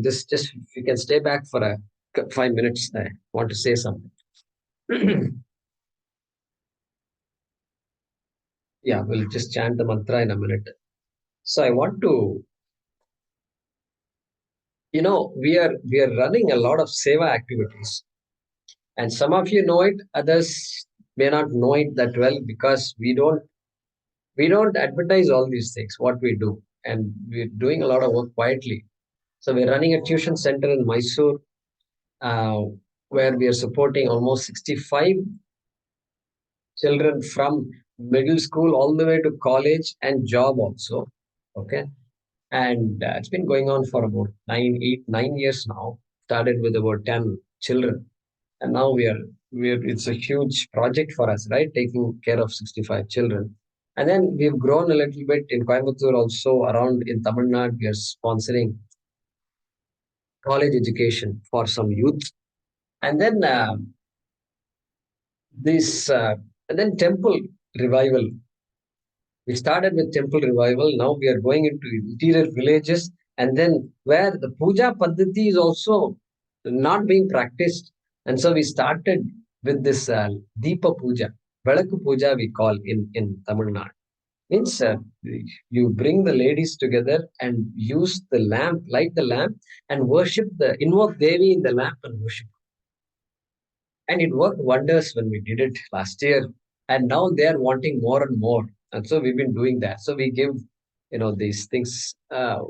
just if you can stay back for 5 minutes. I want to say something. Yeah, we'll just chant the mantra in a minute. So I want to, we are running a lot of seva activities, and some of you know it, others may not know it that well because we don't advertise all these things what we do, and we're doing a lot of work quietly. So we're running a tuition center in Mysore, uh, where we are supporting almost 65 children from middle school all the way to college and job also. Okay. And it's been going on for about 9 years now. Started with about 10 children. And now it's a huge project for us, right? Taking care of 65 children. And then we've grown a little bit in Coimbatore also, around in Tamil Nadu. We are sponsoring college education for some youth. And then this, and then temple revival. We started with temple revival. Now we are going into interior villages, and then where the puja paddhati is also not being practiced. And so we started with this Deepa Puja, Velakku Puja we call in Tamil Nadu. Means you bring the ladies together and use the lamp, light the lamp, and invoke Devi in the lamp and worship. And it worked wonders when we did it last year. And now they are wanting more and more. And so we've been doing that. So we give, these things.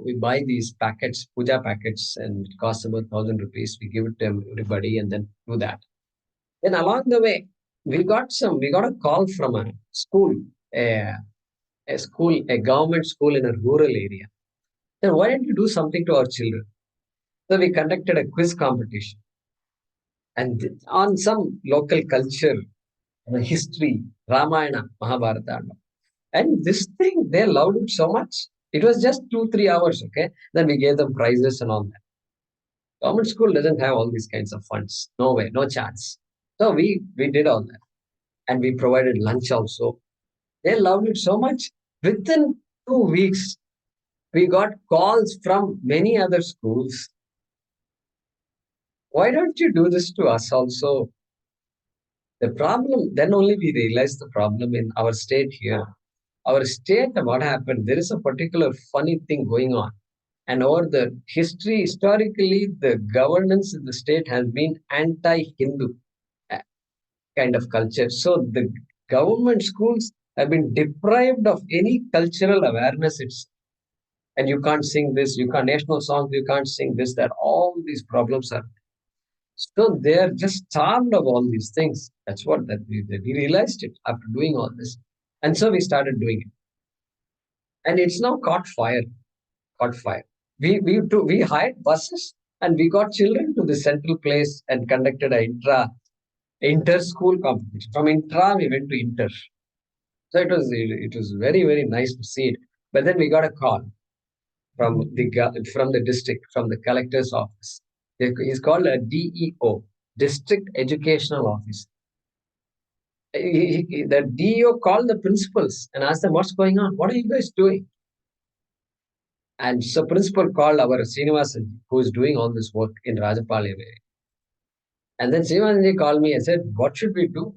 We buy these packets, puja packets, and it costs about 1,000 rupees. We give it to everybody and then do that. Then along the way, we got a call from a school, a, a government school in a rural area. Then why don't you do something to our children? So we conducted a quiz competition and on some local culture, history, Ramayana, Mahabharata. And this thing, they loved it so much. It was just 2-3 hours, okay? Then we gave them prizes and all that. Government school doesn't have all these kinds of funds. No way, no chance. So we did all that. And we provided lunch also. They loved it so much. Within 2 weeks, we got calls from many other schools. Why don't you do this to us also? The problem, then only we realized the problem in our state here. Our state, what happened? There is a particular funny thing going on. And over the historically, the governance in the state has been anti-Hindu kind of culture. So the government schools have been deprived of any cultural awareness. And you can't sing this, you can't national songs, you can't sing this, that. All these problems are. So they are just starved of all these things. That's what that we realized it after doing all this. And so we started doing it. And it's now caught fire. Caught fire. We hired buses and we got children to the central place and conducted a inter school competition. From intra we went to inter. So it was very, very nice to see it. But then we got a call from the district, from the collector's office. He's called a DEO, District Educational Officer. The DEO called the principals and asked them, what's going on? What are you guys doing? And so principal called our Srinivasan, who is doing all this work in Rajapalayam area. And then Srinivasan called me and said, what should we do?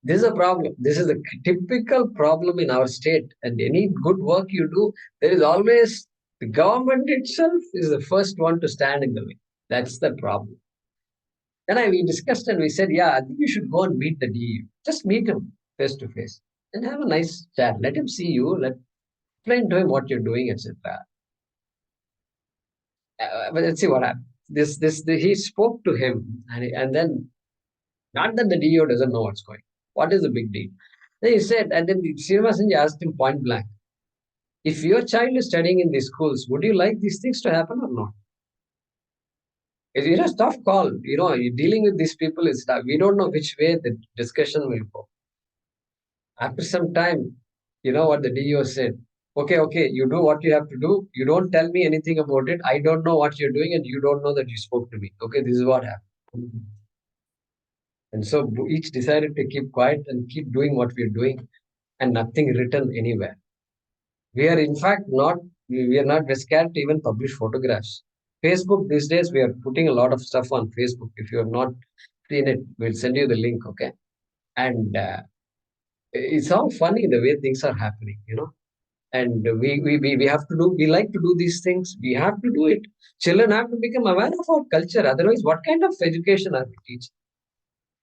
This is a problem. This is a typical problem in our state. And any good work you do, there is always the government itself is the first one to stand in the way. That's the problem. Then we discussed and we said, yeah, I think you should go and meet the DU. Just meet him face to face and have a nice chat. Let him see you. Explain to him what you're doing, etc. But let's see what happened. He spoke to him, and then not that the DO doesn't know what's going. What is the big deal? Then he said, and then Srinivasan asked him point blank, if your child is studying in these schools, would you like these things to happen or not? It's a tough call. You're dealing with these people is tough. We don't know which way the discussion will go. After some time, you know what the DO said? Okay, you do what you have to do. You don't tell me anything about it. I don't know what you're doing, and you don't know that you spoke to me. Okay, this is what happened. And so each decided to keep quiet and keep doing what we're doing, and nothing written anywhere. We are, in fact, not We are not scared to even publish photographs. Facebook these days, we are putting a lot of stuff on Facebook. If you have not seen it, we'll send you the link, okay? And it's all funny the way things are happening. And we have to do, we like to do these things. We have to do it. Children have to become aware of our culture. Otherwise, what kind of education are we teaching?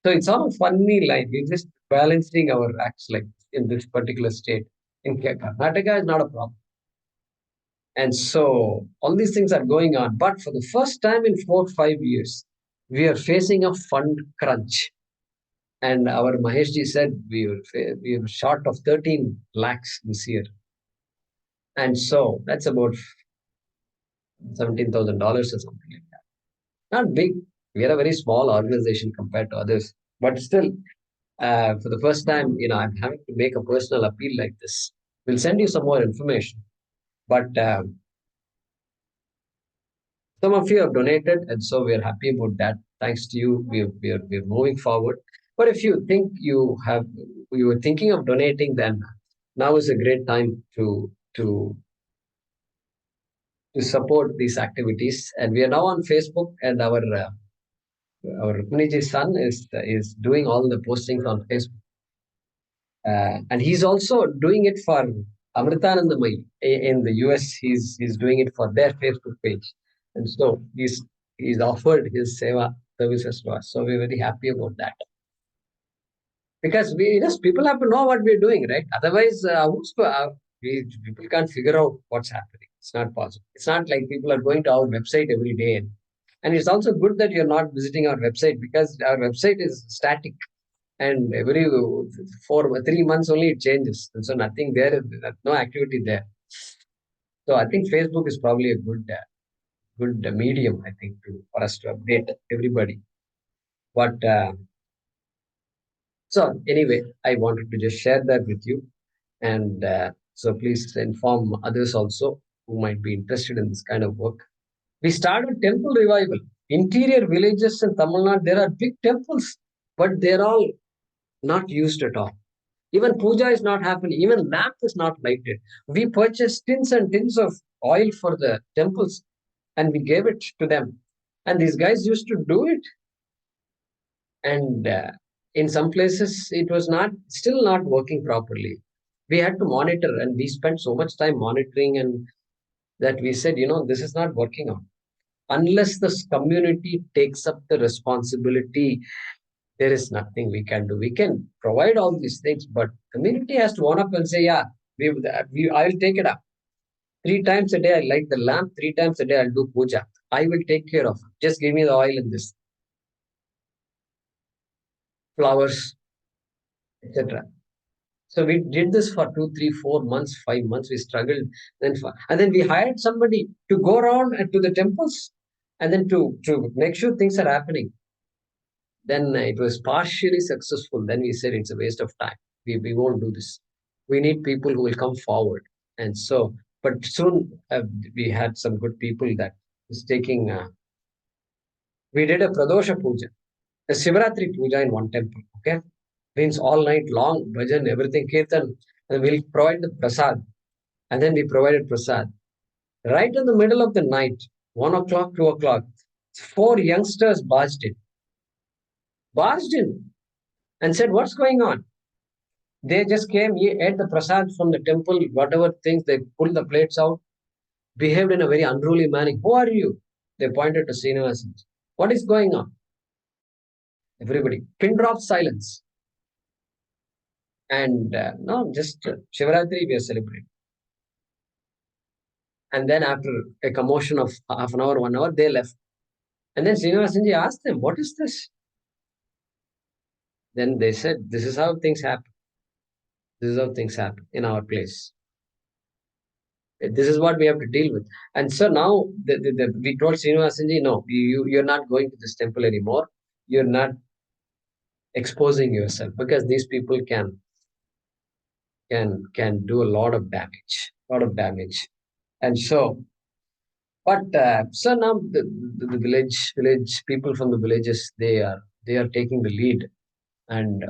So it's all a funny line. We're just balancing our acts like in this particular state. In Karnataka is not a problem. And so all these things are going on. But for the first time in 4 or 5 years, we are facing a fund crunch. And our Maheshji said we were short of 13 lakhs this year. And so that's about $17,000 or something like that. Not big. We are a very small organization compared to others. But still, for the first time, I'm having to make a personal appeal like this. We'll send you some more information. But some of you have donated, and so we are happy about that. Thanks to you, we're moving forward. But if you think you were thinking of donating, then now is a great time to support these activities. And we are now on Facebook, and our Rukminiji's son is doing all the postings on Facebook. And he's also doing it for Amritanandamai in the US. He's doing it for their Facebook page, and so he's offered his seva services to us. So we're very happy about that because we just people have to know what we're doing, right? Otherwise, people can't figure out what's happening. It's not possible. It's not like people are going to our website every day, and it's also good that you're not visiting our website because our website is static and every 3 months only it changes, and so nothing there is no activity there. So I think Facebook is probably a good medium, I think, for us to update everybody. But so anyway, I wanted to just share that with you, and so please inform others also who might be interested in this kind of work. We started temple revival. Interior villages in Tamil Nadu, there are big temples, but they're all not used at all. Even puja is not happening. Even lamp is not lighted. We purchased tins and tins of oil for the temples and we gave it to them. And these guys used to do it. And in some places, it was still not working properly. We had to monitor and we spent so much time monitoring and that we said, this is not working out. Unless the community takes up the responsibility, there is nothing we can do. We can provide all these things, but community has to own up and say, yeah, I will take it up. 3 times a day, I light the lamp. 3 times a day, I'll do puja. I will take care of it. Just give me the oil and this, flowers, etc. So we did this for 2, 3, 4 months, 5 months. We struggled. And then we hired somebody to go around to the temples and then to make sure things are happening. Then it was partially successful. Then we said it's a waste of time. We won't do this. We need people who will come forward. And so, but soon we had some good people that was taking. We did a Pradosha puja, a Shivaratri puja in one temple. Okay, means all night long, bhajan, everything, kirtan, and we'll provide the prasad. And then we provided prasad. Right in the middle of the night, 1 o'clock, 2 o'clock, 4 youngsters barged in and said, "What's going on?" They just came, ate the prasad from the temple, whatever things, they pulled the plates out, behaved in a very unruly manner. Who are you? They pointed to Srinivasan. What is going on? Everybody, pin drop silence. And no, just Shivaratri we are celebrating. And then after a commotion of half an hour, 1 hour, they left. And then Srinivasanji asked them, what is this? Then they said, this is how things happen. This is how things happen in our place. This is what we have to deal with. And so now we told Srinivasanji, no, you're not going to this temple anymore. You're not exposing yourself because these people can do a lot of damage. And so, but so now the village people from the villages, they are taking the lead, and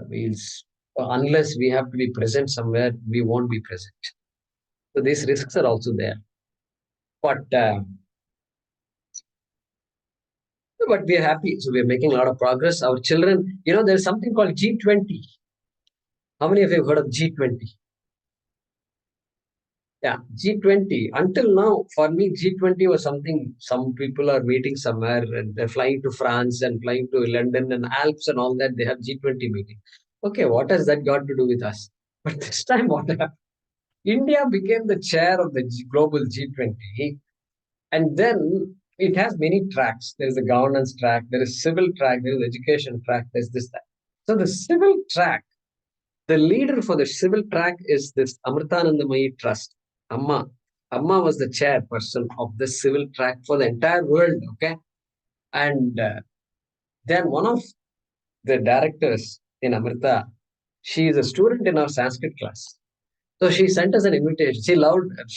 unless we have to be present somewhere, we won't be present. So these risks are also there. But we are happy. So we are making a lot of progress. Our children, there's something called G20. How many of you have heard of G20? Yeah, G20. Until now, for me, G20 was something some people are meeting somewhere and they're flying to France and flying to London and Alps and all that. They have G20 meeting. Okay, what has that got to do with us? But this time, what happened? India became the chair of the global G20. And then it has many tracks. There is a governance track, there is civil track, there is education track, there's this, that. So the civil track, the leader for the civil track is this Amritanandamayi Trust. Amma. Amma was the chairperson of the civil track for the entire world. Okay. And then one of the directors in Amrita, she is a student in our Sanskrit class. So she sent us an invitation. She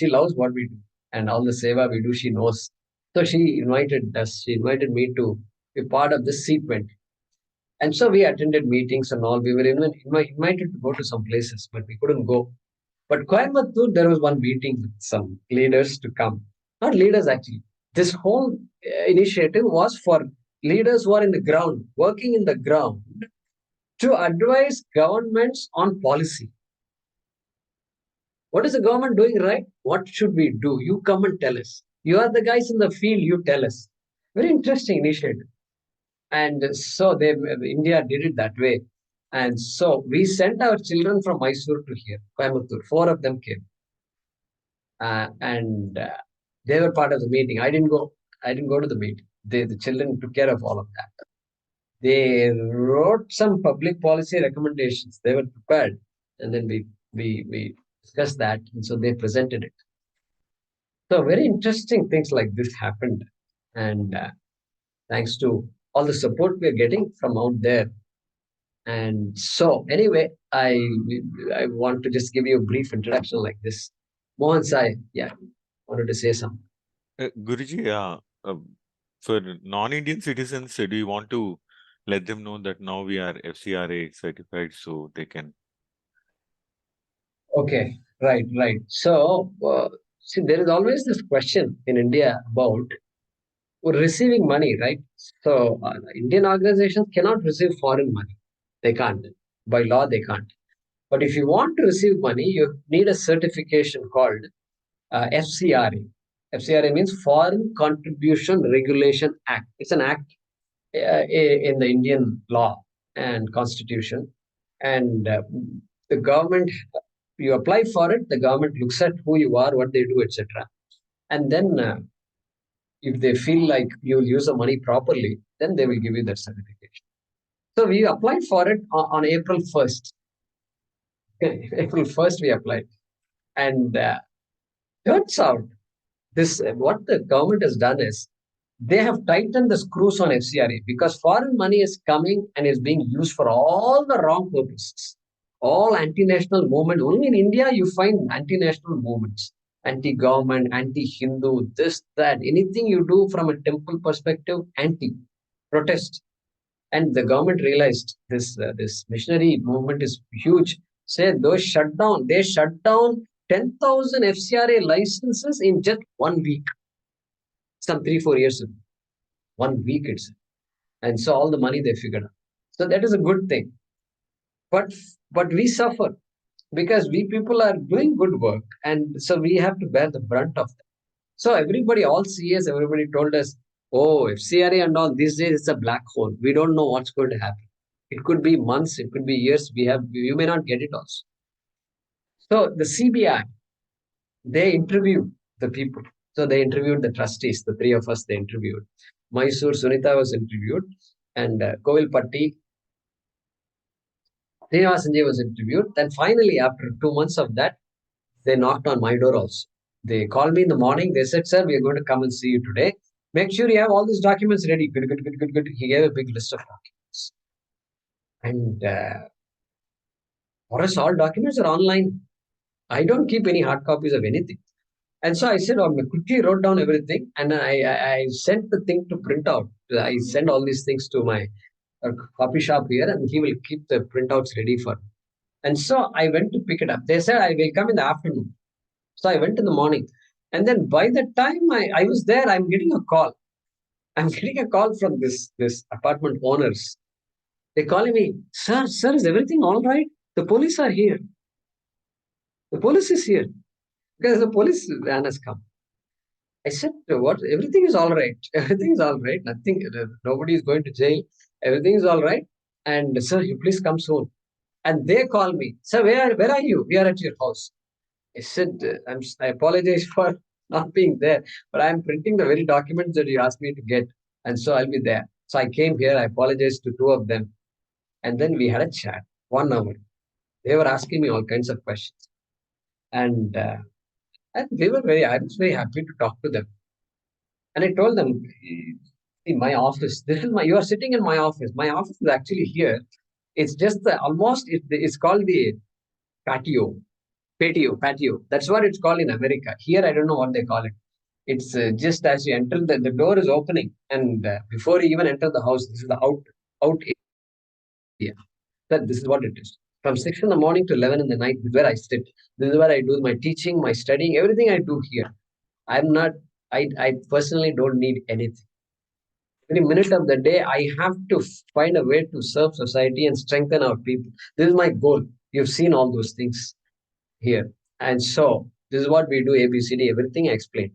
loves what we do and all the seva we do, she knows. So she invited us, she invited me to be part of this C20. And so we attended meetings and all. We were even invited to go to some places, but we couldn't go. But Coimbatore, there was one meeting with some leaders to come. Not leaders, actually. This whole initiative was for leaders who are in the ground, working in the ground, to advise governments on policy. What is the government doing right? What should we do? You come and tell us. You are the guys in the field, you tell us. Very interesting initiative. And so India did it that way. And so we sent our children from Mysore to here, Coimbatore. 4 of them came. And they were part of the meeting. I didn't go. I didn't go to the meeting. The children took care of all of that. They wrote some public policy recommendations. They were prepared. And then we discussed that. And so they presented it. So very interesting things like this happened. And thanks to all the support we're getting from out there. And so anyway, I want to just give you a brief introduction like this. Mohan Sai, yeah, wanted to say something. Guruji, for non-Indian citizens, do you want to let them know that now we are FCRA certified so they can? Okay, right. So, see, there is always this question in India about receiving money, right? So, Indian organizations cannot receive foreign money. They can't. By law, they can't. But if you want to receive money, you need a certification called FCRA. FCRA means Foreign Contribution Regulation Act. It's an act in the Indian law and constitution. And the government, you apply for it, the government looks at who you are, what they do, etc. And then if they feel like you'll use the money properly, then they will give you that certification. So we applied for it on April 1st. April 1st, we applied. And turns out, what the government has done is they have tightened the screws on FCRA because foreign money is coming and is being used for all the wrong purposes. All anti-national movement. Only in India you find anti-national movements, anti-government, anti-Hindu, this, that. Anything you do from a temple perspective, anti-protest. And the government realized this missionary movement is huge. Say they shut down 10,000 FCRA licenses in just 1 week. Some 3-4 years ago. 1 week itself. And so all the money they figured out. So that is a good thing. But we suffer because we people are doing good work. And so we have to bear the brunt of that. So everybody, all CS, everybody told us, oh, FCRA and all, these days it's a black hole. We don't know what's going to happen. It could be months, it could be years. You may not get it also. So the CBI, they interviewed the people. So they interviewed the trustees, the 3 of us they interviewed. Mysore, Sunita was interviewed, and Kovilpatti, Srinivasanji was interviewed. Then finally, after 2 months of that, they knocked on my door also. They called me in the morning. They said, sir, we are going to come and see you today. Make sure you have all these documents ready. Good. He gave a big list of documents. And for us, all documents are online. I don't keep any hard copies of anything. And so I said, I quickly wrote down everything and I sent the thing to print out. I send all these things to my copy shop here and he will keep the printouts ready for me. And so I went to pick it up. They said, I will come in the afternoon. So I went in the morning. And then by the time I was there, I'm getting a call. I'm getting a call from this apartment owners. They're calling me, sir, is everything all right? The police are here. The police is here. Because the police van has come. I said, what? Everything is all right. Everything is all right. Nothing, nobody is going to jail. Everything is all right. And sir, you please come soon. And they call me, sir, where are you? We are at your house. I said, I apologize for not being there, but I'm printing the very documents that you asked me to get. And so I'll be there. So I came here. I apologized to two of them. And then we had a chat, 1 hour. They were asking me all kinds of questions. And I was very happy to talk to them. And I told them, in my office, you are sitting in my office. My office is actually here. It's just it's called the patio, patio. That's what it's called in America. Here, I don't know what they call it. It's just as you enter, the door is opening. And before you even enter the house, this is the out area. This is what it is. From 6 in the morning to 11 in the night, this is where I sit. This is where I do my teaching, my studying, everything I do here. I'm not, I personally don't need anything. Every minute of the day, I have to find a way to serve society and strengthen our people. This is my goal. You've seen all those things here. And so, this is what we do, ABCD, everything I explained.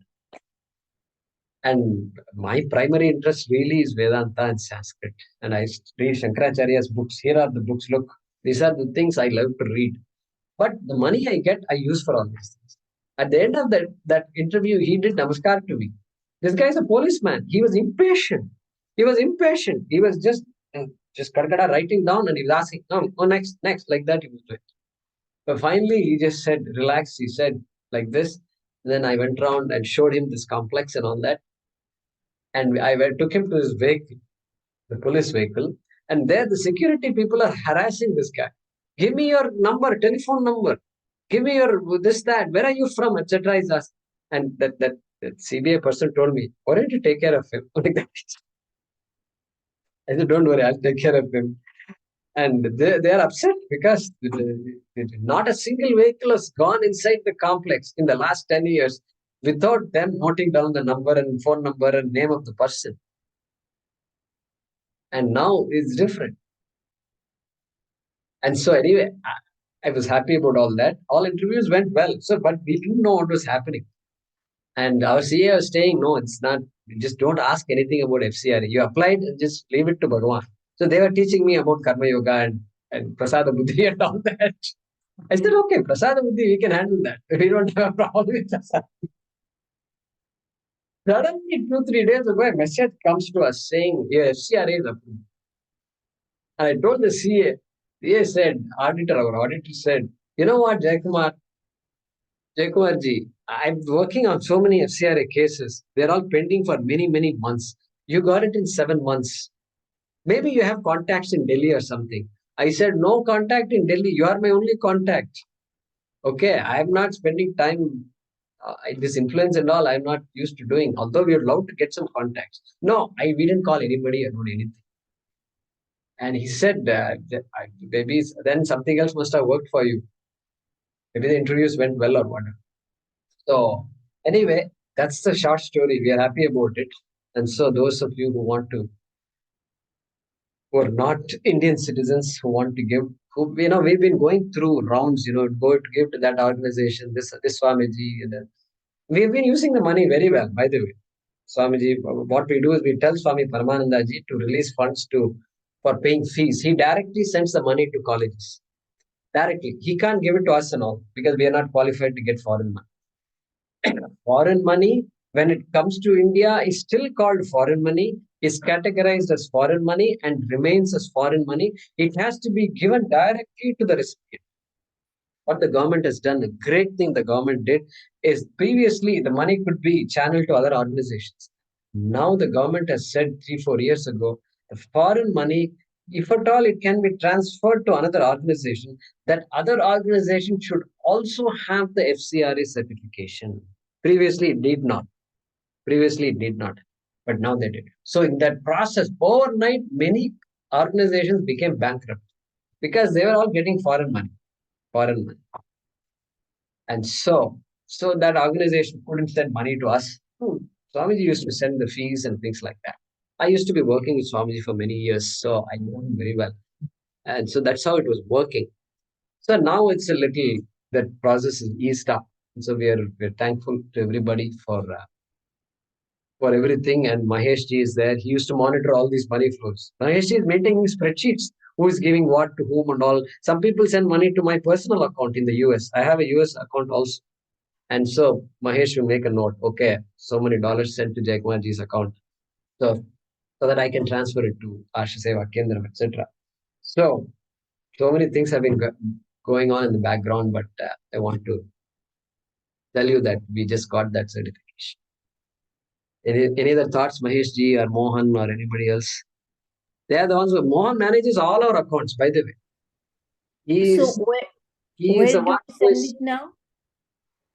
And my primary interest really is Vedanta and Sanskrit. And I read Shankaracharya's books. Here are the books. Look, these are the things I love to read. But the money I get, I use for all these things. At the end of that interview, he did namaskar to me. This guy is a policeman. He was impatient. He was just karkada writing down, and he was asking, no, oh, next, like that he was doing. But finally, he just said, relax. He said like this. Then I went around and showed him this complex and all that. And took him to his vehicle, the police vehicle. And there the security people are harassing this guy. Give me your number, telephone number. Give me your this, that. Where are you from, etc. is asked. And that CBI person told me, why don't you take care of him? Like that. I said, don't worry, I'll take care of him. And they are upset because not a single vehicle has gone inside the complex in the last 10 years without them noting down the number and phone number and name of the person. And now it's different. And so anyway, I was happy about all that. All interviews went well. So, but we didn't know what was happening. And our CA was saying, no, it's not. Just don't ask anything about FCRA. You applied and just leave it to Bhagavan. So they were teaching me about Karma Yoga and Prasada Buddhi and all that. I said, okay, Prasada Buddhi, we can handle that. We don't have a problem with Prasada. Suddenly, 2-3 days ago, a message comes to us saying, yeah, FCRA is approved. And I told the CA, CA said, our auditor said, you know what, Jaykumarji, I'm working on so many FCRA cases. They're all pending for many, many months. You got it in 7 months. Maybe you have contacts in Delhi or something. I said, no contact in Delhi. You are my only contact. Okay, I am not spending time, this influence and all, I'm not used to doing, although we are allowed to get some contacts. No, we didn't call anybody about anything. And he said, maybe then something else must have worked for you. Maybe the interviews went well or whatever. So anyway, that's the short story. We are happy about it. And so those of you who are not Indian citizens who want to give, we've been going through rounds, go to give to that organization, this Swamiji. We've been using the money very well, by the way. Swamiji, what we do is we tell Swami Paramanandaji to release funds for paying fees. He directly sends the money to colleges. Directly. He can't give it to us and all because we are not qualified to get foreign money. Foreign money, when it comes to India, is still called foreign money, is categorized as foreign money and remains as foreign money. It has to be given directly to the recipient. What the government has done, the great thing the government did is previously the money could be channeled to other organizations. Now the government has said 3-4 years ago, the foreign money, if at all it can be transferred to another organization, that other organization should also have the FCRA certification. Previously it did not. But now they did. So in that process, overnight, many organizations became bankrupt because they were all getting foreign money. And so So that organization couldn't send money to us. Swamiji used to send the fees and things like that. I used to be working with Swamiji for many years, so I know him very well. And so that's how it was working. So now it's a little, that process is eased up. So we're thankful to everybody for everything. And Mahesh ji is there. He used to monitor all these money flows. Mahesh ji is maintaining spreadsheets. Who is giving what to whom and all. Some people send money to my personal account in the US. I have a US account also. And so Mahesh will make a note. Okay, so many dollars sent to Jayakumar ji's account. So that I can transfer it to Arsha Seva Kendram, etc. So many things have been going on in the background, but I want to tell you that we just got that certification. Any other thoughts, Mahesh ji or Mohan or anybody else? They are the ones who Mohan manages all our accounts, by the way. He is Where the do one we who send is. it now?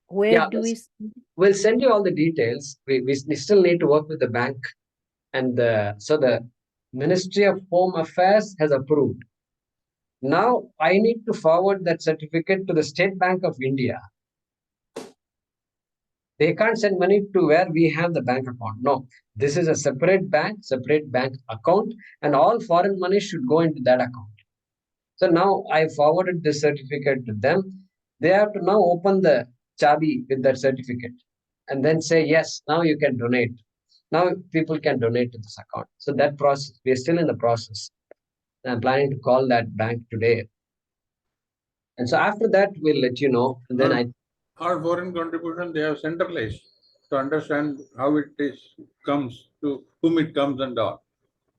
Where Yeah, do we send it? we'll send you all the details. We still need to work with the bank, and so the Ministry of Home Affairs has approved. Now I need to forward that certificate to the State Bank of India. They can't send money to where we have the bank account. No, this is a separate bank account, and all foreign money should go into that account. So now I forwarded this certificate to them. They have to now open the chabi with that certificate and then say, yes, now you can donate. Now people can donate to this account. So that process, we are still in the process. I'm planning to call that bank today. And so after that, we'll let you know. And then Our foreign contribution, they have centralized to understand how it comes to whom it comes and all.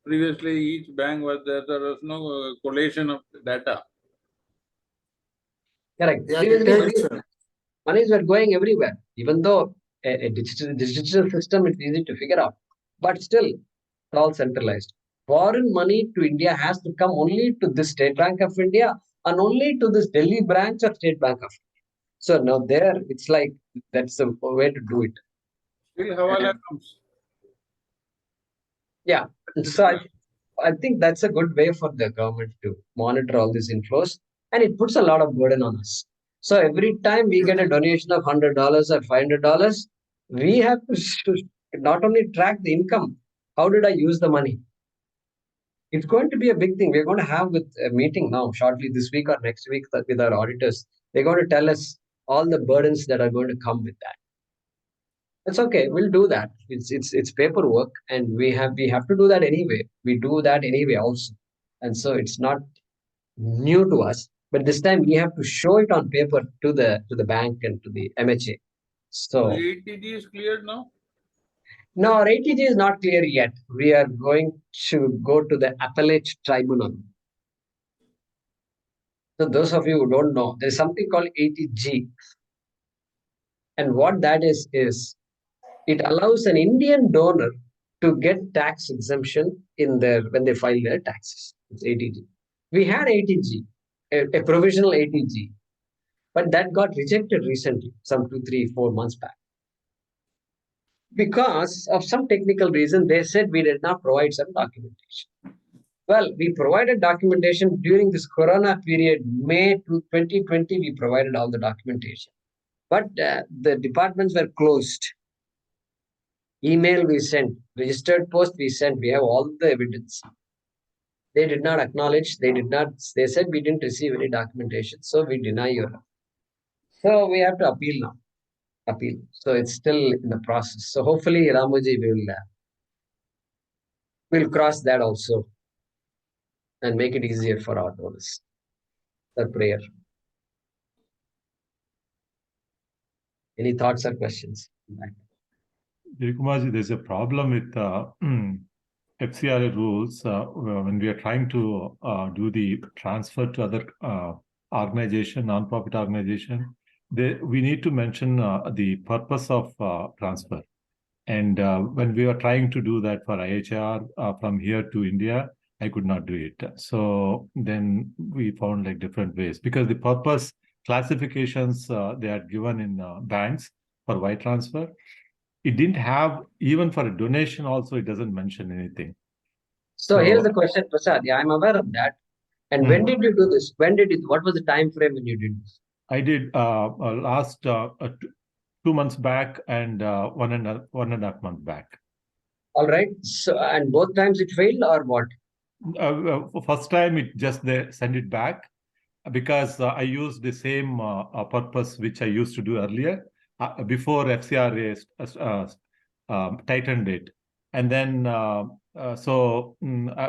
Previously, each bank was there was no collation of data. Correct. Yeah, Previously, monies were going everywhere, even though a digital system is easy to figure out. But still, it's all centralized. Foreign money to India has to come only to the State Bank of India and only to this Delhi branch of State Bank of India. So now there, it's like that's the way to do it. Still, Hawala comes. Yeah. So I think that's a good way for the government to monitor all these inflows, and it puts a lot of burden on us. So every time we get a donation of $100 or $500, we have to not only track the income, how did I use the money? It's going to be a big thing. We're going to have with a meeting now shortly this week or next week with our auditors. They're going to tell us all the burdens that are going to come with that. It's okay. We'll do that. It's paperwork, and we have to do that anyway. We do that anyway also, and so it's not new to us. But this time we have to show it on paper to the bank and to the MHA. So The ATG is cleared now. no, our ATG is not clear yet. We are going to go to the appellate tribunal. So those of you who don't know, there's something called ATG, and what that is it allows an Indian donor to get tax exemption when they file their taxes. It's ATG. We had ATG, a provisional ATG, but that got rejected recently, some 2, 3, 4 months back. Because of some technical reason, they said we did not provide some documentation. Well, we provided documentation during this Corona period, May 2020, we provided all the documentation. But the departments were closed. Email we sent, registered post we sent, we have all the evidence. They did not acknowledge, they said we didn't receive any documentation, so we deny your. So we have to appeal now. So it's still in the process. So hopefully Ramuji will cross that also and make it easier for our donors. That prayer. Any thoughts or questions? Jayakumarji, there's a problem with FCRA rules when we are trying to do the transfer to other organization, non-profit organization. We need to mention the purpose of transfer. And when we were trying to do that for IHR from here to India, I could not do it. So then we found like different ways, because the purpose classifications they are given in banks for wire transfer. It didn't have, even for a donation also, it doesn't mention anything. So here's the question, Prasad. Yeah, I'm aware of that. And when did you do this? What was the time frame when you did this? I did last 2 months back and 1.5 month back. All right. So, and both times it failed or what? First time they send it back because I used the same purpose which I used to do earlier before FCRA tightened it. And then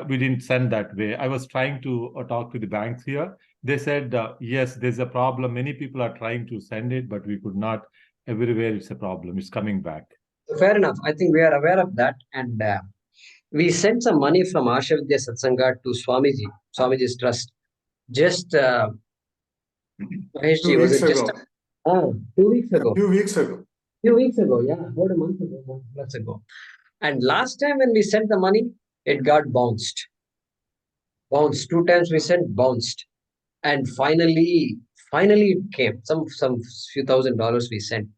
we didn't send that way. I was trying to talk to the banks here. They said, yes, there's a problem. Many people are trying to send it, but we could not. Everywhere it's a problem. It's coming back. Fair enough. I think we are aware of that. And we sent some money from Arsha Seva Satsanga to Swamiji's trust. Just, Mahesh ji, 2 was weeks it just ago. 2 weeks ago? Few weeks ago. Few weeks ago, yeah, about a month ago, months ago. And last time when we sent the money, it got bounced. 2 times we sent, bounced. And finally it came. Some few $1,000s we sent.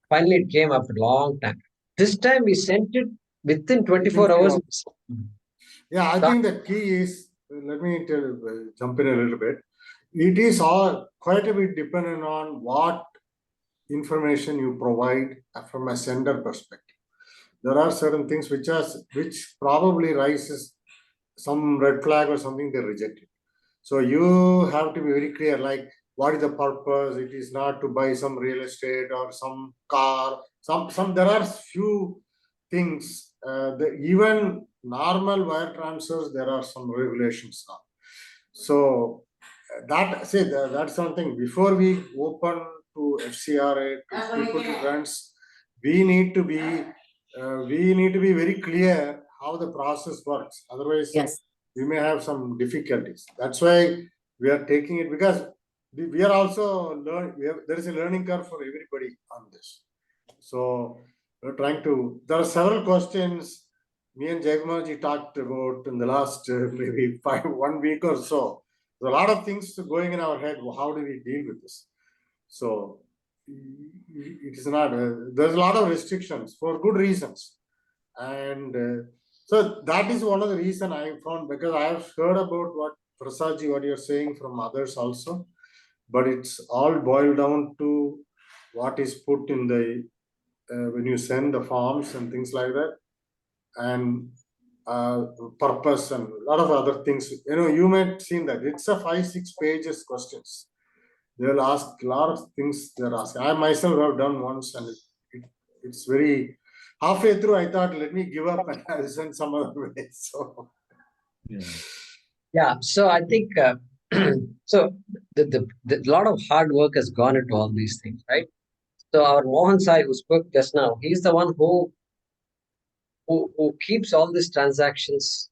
Finally it came after a long time. This time we sent it within 24 hours. Yeah, I think the key is, let me jump in a little bit. It is all quite a bit dependent on what information you provide from a sender perspective. There are certain things which probably raises some red flag or something, they reject it. So you have to be very clear, like what is the purpose? It is not to buy some real estate or some car. There are few things. Even normal wire transfers, there are some regulations now. So that's something. Before we open to FCRA to people to grants, we need to be very clear how the process works. Otherwise, Yes. we may have some difficulties. That's why we are taking it, because we are also there is a learning curve for everybody on this. So we're trying to. There are several questions me and Jaykumarji talked about in the last maybe 1 week or so. There's a lot of things going in our head. How do we deal with this? So it is not. There's a lot of restrictions for good reasons, and so that is one of the reasons I found, because I have heard about what Prasadji, what you're saying from others also, but it's all boiled down to what is put in the when you send the forms and things like that, and purpose and a lot of other things. You may have seen that it's a 5-6 pages questions. They'll ask a lot of things they're asking. I myself have done once, and it's very halfway through. I thought, let me give up and I'll send some other way. So Yeah. So I think so. The lot of hard work has gone into all these things, right? So our Mohan Sai, who spoke just now, he's the one who keeps all these transactions.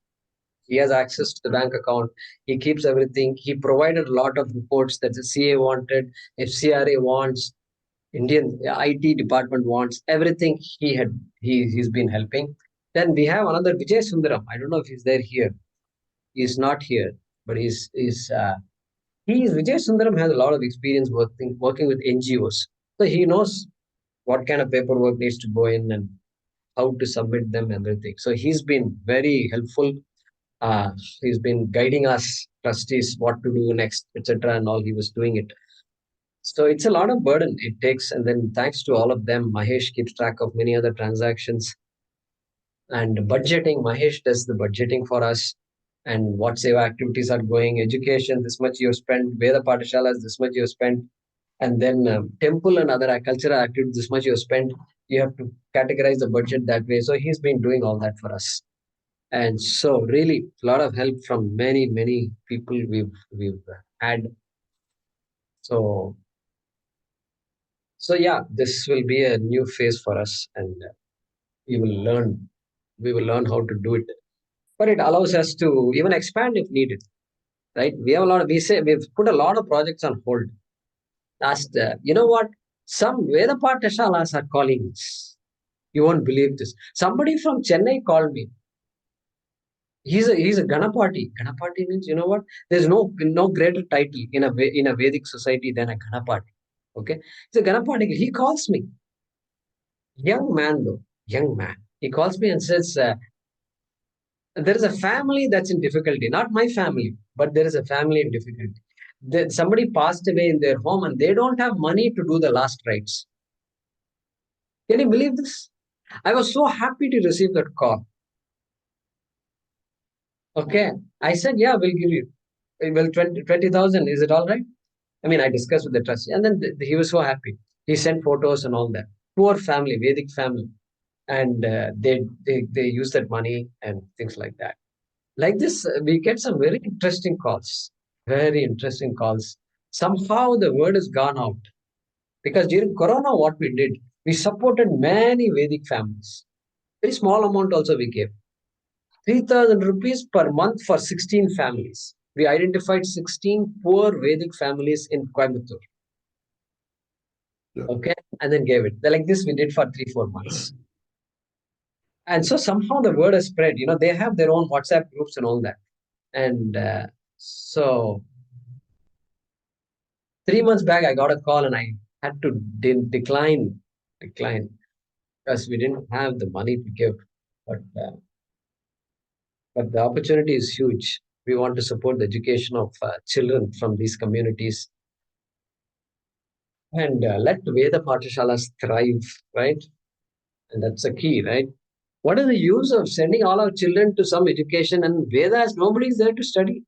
He has access to the bank account. He keeps everything. He provided a lot of reports that the CA wanted, FCRA wants, Indian IT department wants, everything he's been helping. Then we have another Vijay Sundaram. I don't know if he's there here. He's not here, but Vijay Sundaram has a lot of experience working with NGOs. So he knows what kind of paperwork needs to go in and how to submit them, everything. So he's been very helpful. He's been guiding us trustees what to do next, etc. and all. He was doing it. So it's a lot of burden it takes. And then thanks to all of them, Mahesh keeps track of many other transactions. And budgeting, Mahesh does the budgeting for us. And what Seva activities are going, education, this much you have spent, Veda Patashalas, this much you have spent. And then temple and other cultural activities, this much you have spent. You have to categorize the budget that way. So he's been doing all that for us. And so really a lot of help from many, many people we've had. So yeah, this will be a new phase for us, and we will learn how to do it. But it allows us to even expand if needed, right? We've put a lot of projects on hold. You know what? Some Veda Patashalas are calling us. You won't believe this. Somebody from Chennai called me. He's a Ganapati. Ganapati means, you know what? There's no greater title in a Vedic society than a Ganapati. Okay, so Ganapati, he calls me. Young man. He calls me and says, there is a family that's in difficulty. Not my family, but there is a family in difficulty. Somebody passed away in their home and they don't have money to do the last rites. Can you believe this? I was so happy to receive that call. Okay. I said, yeah, we'll give you. Well, 20,000, is it all right? I mean, I discussed with the trustee, and then he was so happy. He sent photos and all that. Poor family, Vedic family. And they use that money and things like that. Like this, we get some very interesting calls. Very interesting calls. Somehow the word has gone out. Because during Corona, what we did, we supported many Vedic families. Very small amount also we gave. 3,000 rupees per month for 16 families. We identified 16 poor Vedic families in Coimbatore. Yeah. Okay. And then gave it. Like this, we did for 3-4 months. And so somehow the word has spread. They have their own WhatsApp groups and all that. And so 3 months back, I got a call and I had to decline because we didn't have the money to give. But the opportunity is huge. We want to support the education of children from these communities and let Veda Pathashalas thrive, right? And that's the key, right? What is the use of sending all our children to some education and Vedas? Nobody is there to study.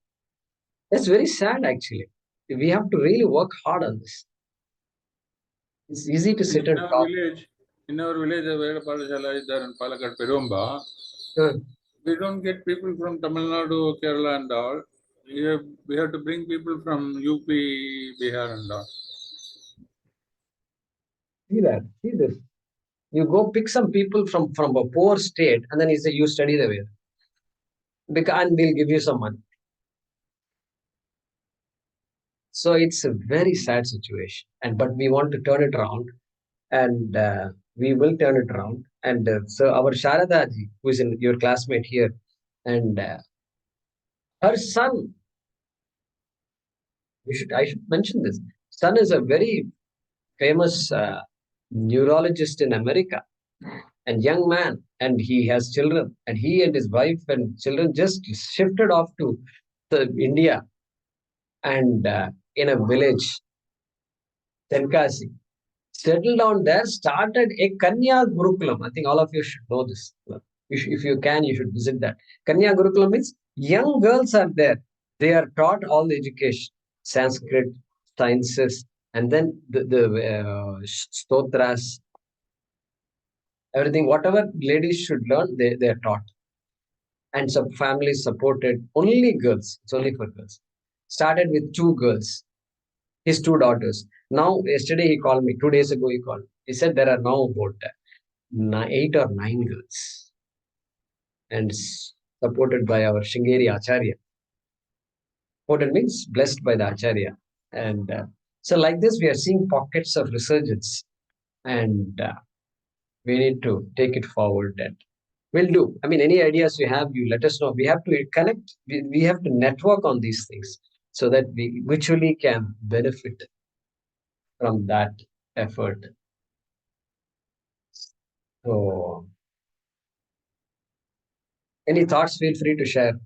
That's very sad, actually. We have to really work hard on this. It's easy to sit and talk. In our village, a Veda Pathashala is there in Palakkad, Perumba. We don't get people from Tamil Nadu, Kerala and all. We have to bring people from UP, Bihar and all. See that? See this. You go pick some people from a poor state and then you say, you study the Veda. And we'll give you some money. So it's a very sad situation. But we want to turn it around. And we will turn it around. And so our Sharada ji, who is your classmate here, and her son, I should mention this. Son is a very famous neurologist in America, and young man, and he has children, and he and his wife and children just shifted off to India, and in a village, Tenkasi, settled down there, started a Kanya Gurukulam. I think all of you should know this. If you can, you should visit that. Kanya Gurukulam means young girls are there. They are taught all the education, Sanskrit, sciences, and then the stotras, everything, whatever ladies should learn, they are taught. And some families supported only girls. It's only for girls. Started with 2 girls, his 2 daughters. Now, yesterday he called me, 2 days ago he called. He said there are now about 8 or 9 girls. And supported by our Shingeri Acharya. Supported means blessed by the Acharya. And so like this, we are seeing pockets of resurgence. And we need to take it forward and we'll do. I mean, any ideas you have, you let us know. We have to connect, we have to network on these things so that we mutually can benefit from that effort. So, any thoughts, feel free to share.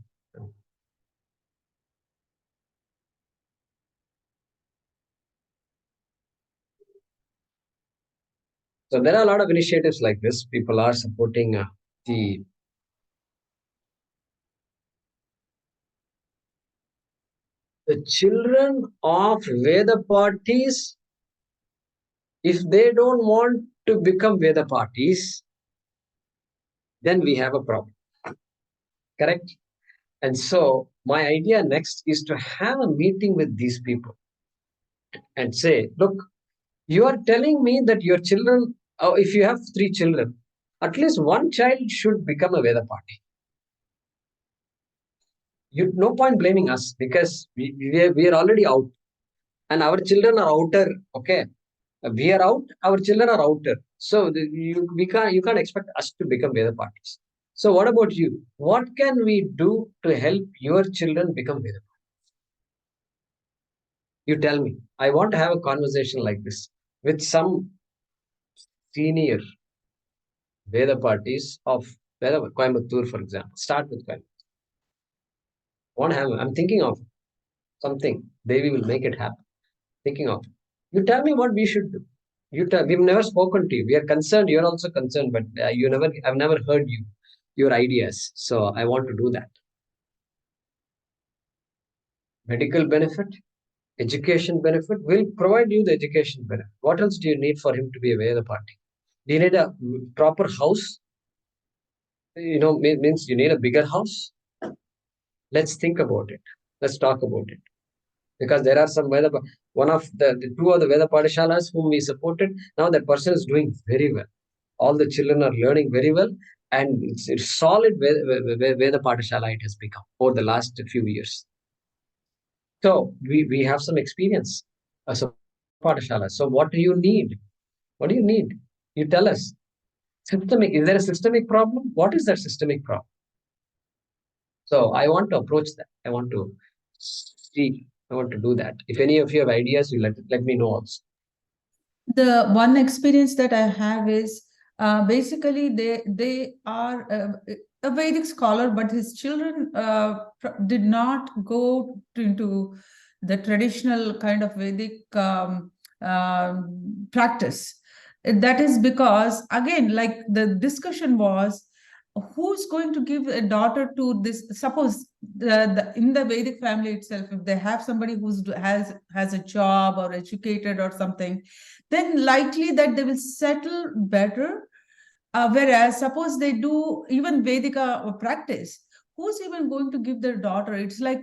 So there are a lot of initiatives like this. People are supporting the children of Veda parties. If they don't want to become Veda parties, then we have a problem. Correct? And so my idea next is to have a meeting with these people and say, look, you are telling me that your children, if you have 3 children, at least 1 child should become a Veda party. No point blaming us because we are already out and our children are outer. Okay. We are out, our children are outer. So you can't expect us to become Veda parties. So what about you? What can we do to help your children become Veda parties? You tell me. I want to have a conversation like this with some senior Veda parties of Coimbatore, for example. Start with Coimbatore. I'm thinking of something. Devi will make it happen. Thinking of. You tell me what we should do. We've never spoken to you. We are concerned. You're also concerned, but I've never heard your ideas. So I want to do that. Medical benefit, education benefit. We'll provide you the education benefit. What else do you need for him to be a Veda party? Do you need a proper house? Means you need a bigger house. Let's think about it. Let's talk about it. Because there are some one of the two of the Veda Padishalas whom we supported, now that person is doing very well. All the children are learning very well, and it's solid Veda Padishala it has become over the last few years. So we have some experience as a Padishala. So what do you need? What do you need? You tell us. Is there a systemic problem? What is that systemic problem? So I want to approach that. I want to see. I want to do that. If any of you have ideas, you let me know also. The one experience that I have is basically they are a Vedic scholar, but his children did not go into the traditional kind of Vedic practice. That is because, again, like the discussion was, who's going to give a daughter to this? Suppose in the Vedic family itself, if they have somebody who's has a job or educated or something, then likely that they will settle better. Whereas suppose they do even Vedika practice, who's even going to give their daughter? It's like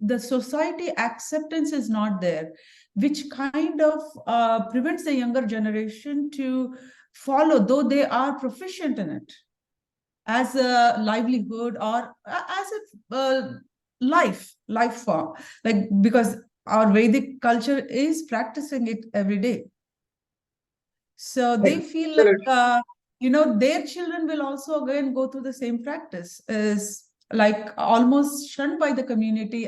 the society acceptance is not there, which kind of prevents the younger generation to follow, though they are proficient in it, as a livelihood or as a life form, like, because our Vedic culture is practicing it every day. So they feel like, their children will also again go through the same practice, is like almost shunned by the community.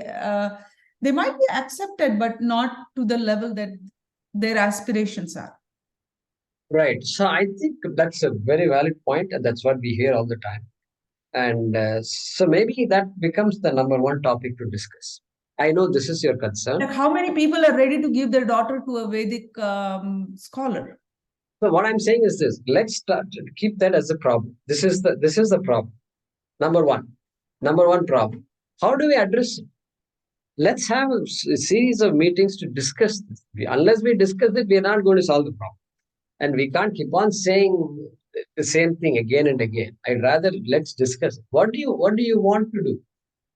They might be accepted, but not to the level that their aspirations are. Right. So I think that's a very valid point, and that's what we hear all the time. And so maybe that becomes the number one topic to discuss. I know this is your concern. Like, how many people are ready to give their daughter to a Vedic scholar? So what I'm saying is this: let's start to keep that as a problem. This is the problem. Number one problem. How do we address it? Let's have a series of meetings to discuss this. Unless we discuss it, we are not going to solve the problem. And we can't keep on saying the same thing again and again. I'd rather let's discuss it. What do you want to do?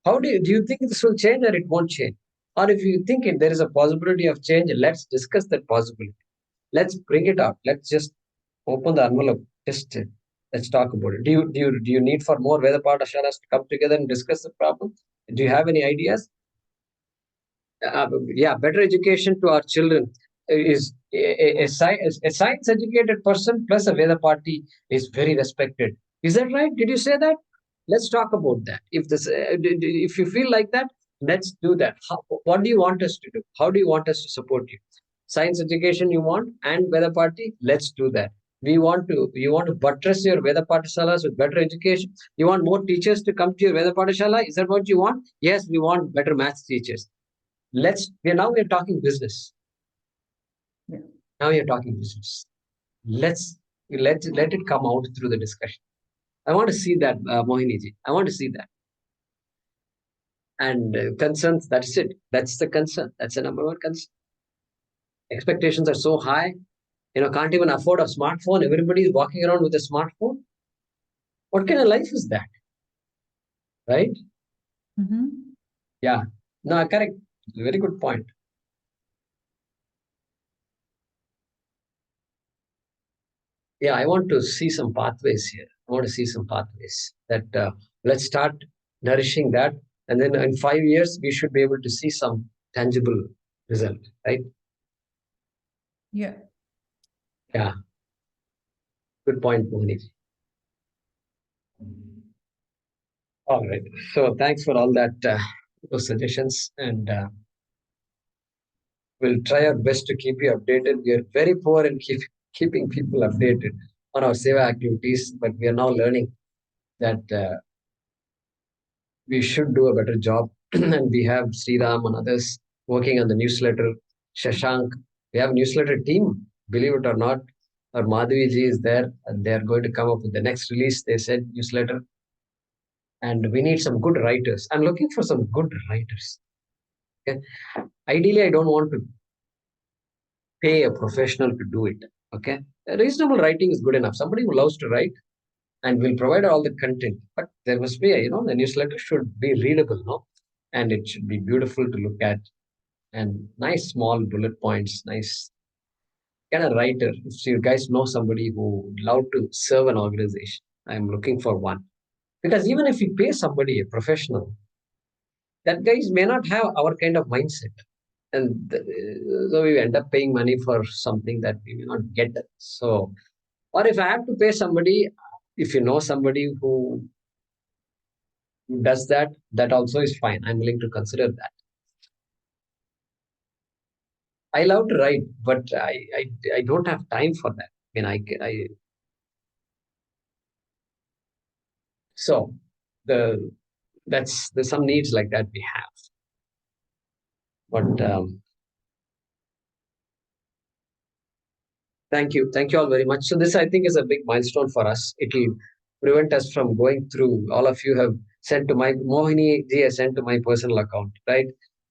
How do you think this will change or it won't change? Or if you think there is a possibility of change, let's discuss that possibility. Let's bring it out. Let's just open the envelope. Just let's talk about it. Do you need for more Veda Padashalas to come together and discuss the problem? Do you have any ideas? Better education to our children is a science educated person plus a Veda party is very respected. Is that right? Did you say that? Let's talk about that. If you feel like that, let's do that. What do you want us to do? How do you want us to support you? Science education you want and Veda party? Let's do that. You want to buttress your Veda Patishalas with better education. You want more teachers to come to your Veda Patishala? Is that what you want? Yes, we want better maths teachers. We're talking business. Yeah. Now you're talking business. Let it come out through the discussion. I want to see that, Mohiniji. I want to see that. And concerns, that's it. That's the concern. That's the number one concern. Expectations are so high. Can't even afford a smartphone. Everybody is walking around with a smartphone. What kind of life is that? Right? Mm-hmm. Yeah. No, correct. Very good point. Yeah, I want to see some pathways here. I want to see some pathways that let's start nourishing that. And then in 5 years, we should be able to see some tangible result, right? Yeah. Yeah. Good point, Mohiniji. All right. So thanks for all those suggestions. And we'll try our best to keep you updated. We are very poor in keeping people updated on our Seva activities, but we are now learning that we should do a better job. And we have Sriram and others working on the newsletter. Shashank, we have a newsletter team. believe it or not, our Madhavi ji is there, and they are going to come up with the next release. They said newsletter, and we need some good writers. I'm looking for some good writers. Okay, ideally, I don't want to pay a professional to do it. Okay, reasonable writing is good enough. Somebody who loves to write and will provide all the content, but there must be the newsletter should be readable, no, and it should be beautiful to look at, and nice small bullet points, nice kind of writer. If you guys know somebody who would love to serve an organization, I'm looking for one. Because even if we pay somebody, a professional, that guys may not have our kind of mindset. And so we end up paying money for something that we may not get. So, or if I have to pay somebody, if you know somebody who does that, that also is fine. I'm willing to consider that. I love to write, but I don't have time for that. So there's some needs like that we have. But thank you all very much. So this, I think, is a big milestone for us. It will prevent us from going through. All of you have sent to my Mohini ji has sent to my personal account, right?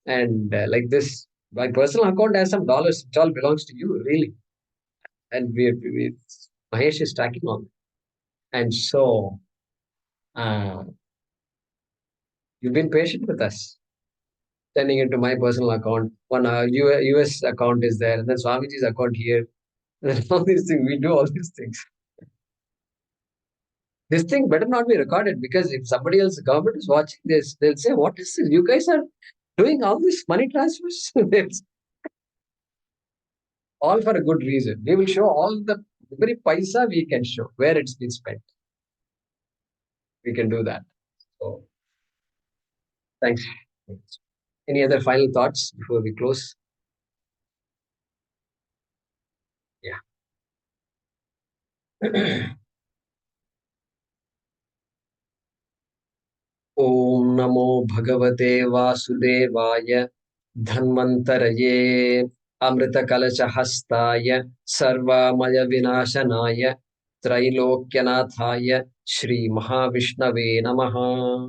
And like this, my personal account has some dollars. It all belongs to you, really. And we Mahesh is tracking on. And so you've been patient with us, sending into my personal account. One US account is there, and then Swamiji's account here. And all these things, we do all these things. This thing better not be recorded, because if somebody else, government is watching this, they'll say, "What is this? You guys are doing all these money transfers?" It's all for a good reason. We will show all the every paisa we can show where it's been spent. We can do that. So, thanks. Any other final thoughts before we close? Yeah. Om Namo Bhagavate Vasudevaya Dhanvantarye Amrita Kalasha Hastaya Sarvamaya Vinashanaya Trailokyanataya Shri Mahavishnave Namaha.